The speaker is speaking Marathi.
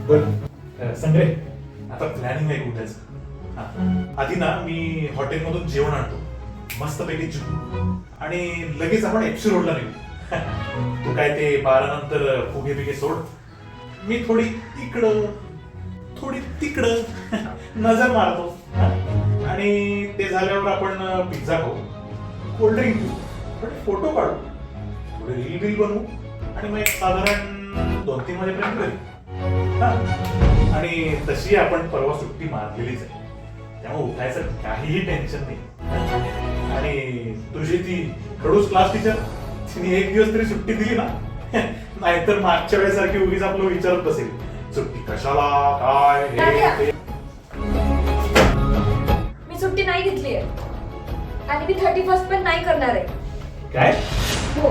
बर संग्रे, आता प्लॅनिंग आहे उद्याचं. आधी ना मी हॉटेलमधून जेवण आणतो मस्तपैकी जेवू आणि लगेच आपण एफसी रोडला निघू. तू काय ते 12 नंतर फुगे बिगे सोड. मी थोडी इकडं थोडी तिकडं नजर मारतो आणि ते झाल्यावर आपण पिझ्झा खाऊ, कोल्ड्रिंक पिऊ, फोटो काढू, थोडे रील बिल बनवू आणि मग एक साधारण 2-3 वाजेपर्यंत घरी. आणि तशी आपण परवा सुट्टी मारलेलीच आहे, त्यामुळे उठायचं काहीही टेन्शन नाही. आणि तुझी ती खडूस क्लास टीचर, तिने 1 दिवस तरी सुट्टी दिली ना, नाहीतर मागच्या वेळेसारखी उगीच आपलं विचारत बसेल सुट्टी कशाला काय हे ते. मी सुट्टी नाही घेतली आहे आणि मी 31st पण नाही करणार आहे. काय हो,